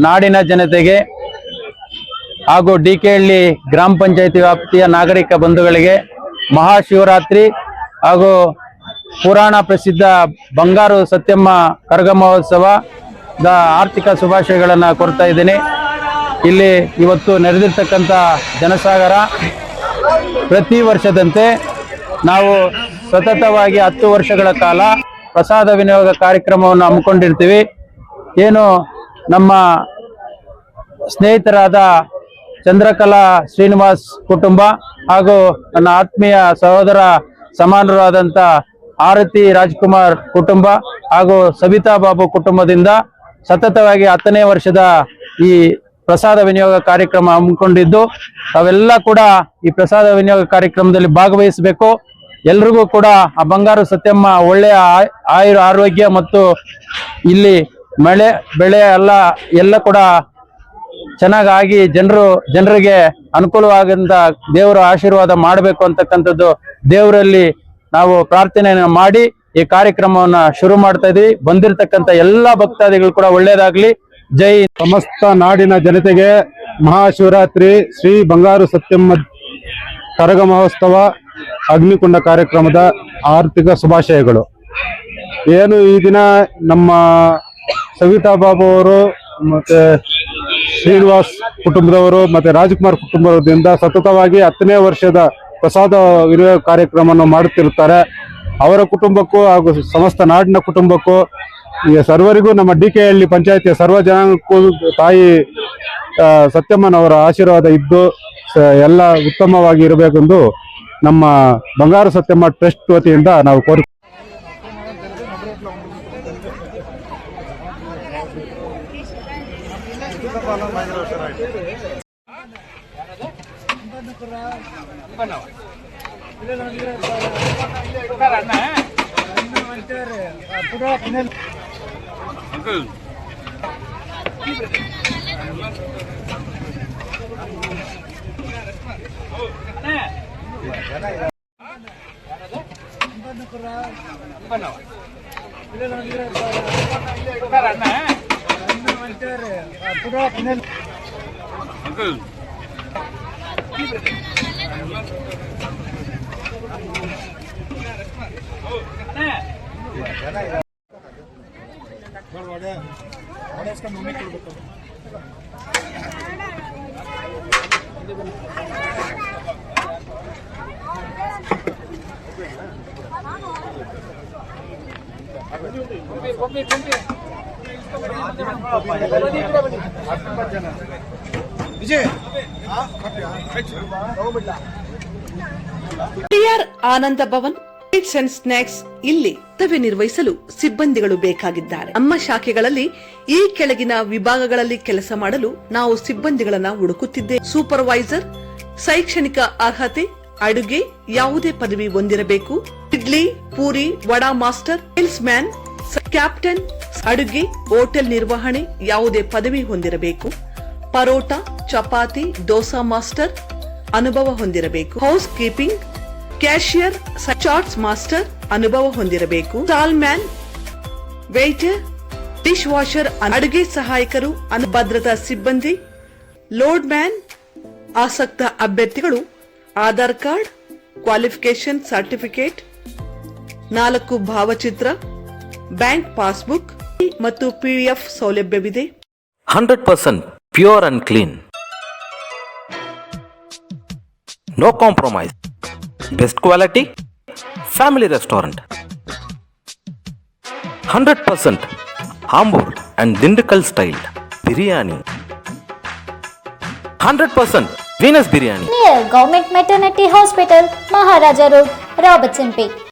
ನಾಡಿನ ಜನತೆಗೆ ಹಾಗೂ ಡಿಕೆಹಳ್ಳಿ ಗ್ರಾಮ ಪಂಚಾಯತಿ ವ್ಯಾಪ್ತಿಯ ನಾಗರಿಕ ಬಂಧುಗಳಿಗೆ ಮಹಾಶಿವರಾತ್ರಿ ಹಾಗೂ ಪುರಾಣ ಪ್ರಸಿದ್ಧ ಬಂಗಾರು ಸತ್ಯಮ್ಮ ಕರಗ ಮಹೋತ್ಸವದ ಆರ್ಥಿಕ ಶುಭಾಶಯಗಳನ್ನು ಕೋರ್ತಾ ಇದ್ದೀನಿ. ಇಲ್ಲಿ ಇವತ್ತು ನೆರೆದಿರ್ತಕ್ಕಂಥ ಜನಸಾಗರ ಪ್ರತಿ ವರ್ಷದಂತೆ ನಾವು ಸತತವಾಗಿ 10 ವರ್ಷಗಳ ಕಾಲ ಪ್ರಸಾದ ವಿನಿಯೋಗ ಕಾರ್ಯಕ್ರಮವನ್ನು ಹಮ್ಮಿಕೊಂಡಿರ್ತೀವಿ. ಏನು ನಮ್ಮ ಸ್ನೇಹಿತರಾದ ಚಂದ್ರಕಲಾ ಶ್ರೀನಿವಾಸ್ ಕುಟುಂಬ ಹಾಗೂ ನನ್ನ ಆತ್ಮೀಯ ಸಹೋದರ ಸಮಾನರಾದಂಥ ಆರತಿ ರಾಜ್ಕುಮಾರ್ ಕುಟುಂಬ ಹಾಗೂ ಸಬಿತಾ ಬಾಬು ಕುಟುಂಬದಿಂದ ಸತತವಾಗಿ 10ನೇ ವರ್ಷದ ಈ ಪ್ರಸಾದ ವಿನಿಯೋಗ ಕಾರ್ಯಕ್ರಮ ಹಮ್ಮಿಕೊಂಡಿದ್ದು, ತಾವೆಲ್ಲ ಕೂಡ ಈ ಪ್ರಸಾದ ವಿನಿಯೋಗ ಕಾರ್ಯಕ್ರಮದಲ್ಲಿ ಭಾಗವಹಿಸಬೇಕು. ಎಲ್ರಿಗೂ ಕೂಡ ಆ ಬಂಗಾರು ಸತ್ಯಮ್ಮ ಒಳ್ಳೆಯ ಆರೋಗ್ಯ ಮತ್ತು ಇಲ್ಲಿ ಮಳೆ ಬೆಳೆ ಎಲ್ಲ ಕೂಡ ಚೆನ್ನಾಗಿ ಜನರಿಗೆ ಅನುಕೂಲವಾಗಂತ ದೇವರ ಆಶೀರ್ವಾದ ಮಾಡಬೇಕು ಅಂತಕ್ಕಂಥದ್ದು ದೇವರಲ್ಲಿ ನಾವು ಪ್ರಾರ್ಥನೆಯನ್ನು ಮಾಡಿ ಈ ಕಾರ್ಯಕ್ರಮವನ್ನ ಶುರು ಮಾಡ್ತಾ ಇದೀವಿ. ಬಂದಿರತಕ್ಕಂಥ ಎಲ್ಲಾ ಭಕ್ತಾದಿಗಳು ಕೂಡ ಒಳ್ಳೇದಾಗ್ಲಿ. ಜೈ. ಸಮಸ್ತ ನಾಡಿನ ಜನತೆಗೆ ಮಹಾಶಿವರಾತ್ರಿ ಶ್ರೀ ಬಂಗಾರು ಸತ್ಯಮ್ಮ ಕರಗ ಮಹೋತ್ಸವ ಅಗ್ನಿಕುಂಡ ಕಾರ್ಯಕ್ರಮದ ಆರ್ಥಿಕ ಶುಭಾಶಯಗಳು. ಏನು ಈ ದಿನ ನಮ್ಮ ಸವಿತಾ ಬಾಬು ಅವರು ಮತ್ತೆ ಶ್ರೀನಿವಾಸ್ ಕುಟುಂಬದವರು ಮತ್ತೆ ರಾಜ್ಕುಮಾರ್ ಕುಟುಂಬದಿಂದ ಸತತವಾಗಿ 10ನೇ ವರ್ಷದ ಪ್ರಸಾದ ವಿನಿಯೋಗ ಕಾರ್ಯಕ್ರಮವನ್ನು ಮಾಡುತ್ತಿರುತ್ತಾರೆ. ಅವರ ಕುಟುಂಬಕ್ಕೂ ಹಾಗೂ ಸಮಸ್ತ ನಾಡಿನ ಕುಟುಂಬಕ್ಕೂ ಸರ್ವರಿಗೂ ನಮ್ಮ ಡಿಕೆಹಳ್ಳಿ ಪಂಚಾಯತಿಯ ಸರ್ವ ಜನಾಂಗಕ್ಕೂ ತಾಯಿ ಸತ್ಯಮ್ಮನವರ ಆಶೀರ್ವಾದ ಇದ್ದು ಎಲ್ಲ ಉತ್ತಮವಾಗಿ ಇರಬೇಕೆಂದು ನಮ್ಮ ಬಂಗಾರು ಸತ್ಯಮ್ಮ ಟ್ರಸ್ಟ್ ವತಿಯಿಂದ ನಾವು ಕೋರಿ ಆನಂದ ಭವನ್ ಸ್ವೀಟ್ಸ್ ಅಂಡ್ ಸ್ನಾಕ್ಸ್ ಇಲ್ಲಿ ಕರ್ತವ್ಯ ನಿರ್ವಹಿಸಲು ಸಿಬ್ಬಂದಿಗಳು ಬೇಕಾಗಿದ್ದಾರೆ. ನಮ್ಮ ಶಾಖೆಗಳಲ್ಲಿ ಈ ಕೆಳಗಿನ ವಿಭಾಗಗಳಲ್ಲಿ ಕೆಲಸ ಮಾಡಲು ನಾವು ಸಿಬ್ಬಂದಿಗಳನ್ನ ಹುಡುಕುತ್ತಿದ್ದೇವೆ. ಸೂಪರ್ವೈಸರ್, ಶೈಕ್ಷಣಿಕ ಅರ್ಹತೆ, ಅಡುಗೆ ಯಾವುದೇ ಪದವಿ ಹೊಂದಿರಬೇಕು. Idli, puri, vada master, sales man, captain, ಅಡುಗೆ, ಹೋಟೆಲ್ ನಿರ್ವಹಣೆ ಯಾವುದೇ ಪದವಿ ಹೊಂದಿರಬೇಕು. ಪರೋಟ, ಚಪಾತಿ, ದೋಸಾ ಮಾಸ್ಟರ್ ಅನುಭವ ಹೊಂದಿರಬೇಕು. Housekeeping, cashier, chaats master ಅನುಭವ ಹೊಂದಿರಬೇಕು. Stall man, waiter, dish washer, ಅಡುಗೆ ಸಹಾಯಕರು, ಭದ್ರತಾ ಸಿಬ್ಬಂದಿ, ಲೋಡ್ ಮ್ಯಾನ್. ಆಸಕ್ತ ಅಭ್ಯರ್ಥಿಗಳು ಆಧಾರ್ ಕಾರ್ಡ್, ಕ್ವಾಲಿಫಿಕೇಶನ್ ಸರ್ಟಿಫಿಕೇಟ್, 4 ಭಾವಚಿತ್ರ, ಬ್ಯಾಂಕ್ ಪಾಸ್ಬುಕ್ ಮತ್ತು PDF ಸೌಲಭ್ಯವಿದೆ. 100% pure and clean, no compromise, best quality, family restaurant. 100% Ambur and Dindigul style biryani. 100% Venus biryani. Near Government Maternity Hospital, Maharaja Road, Robertson Peak.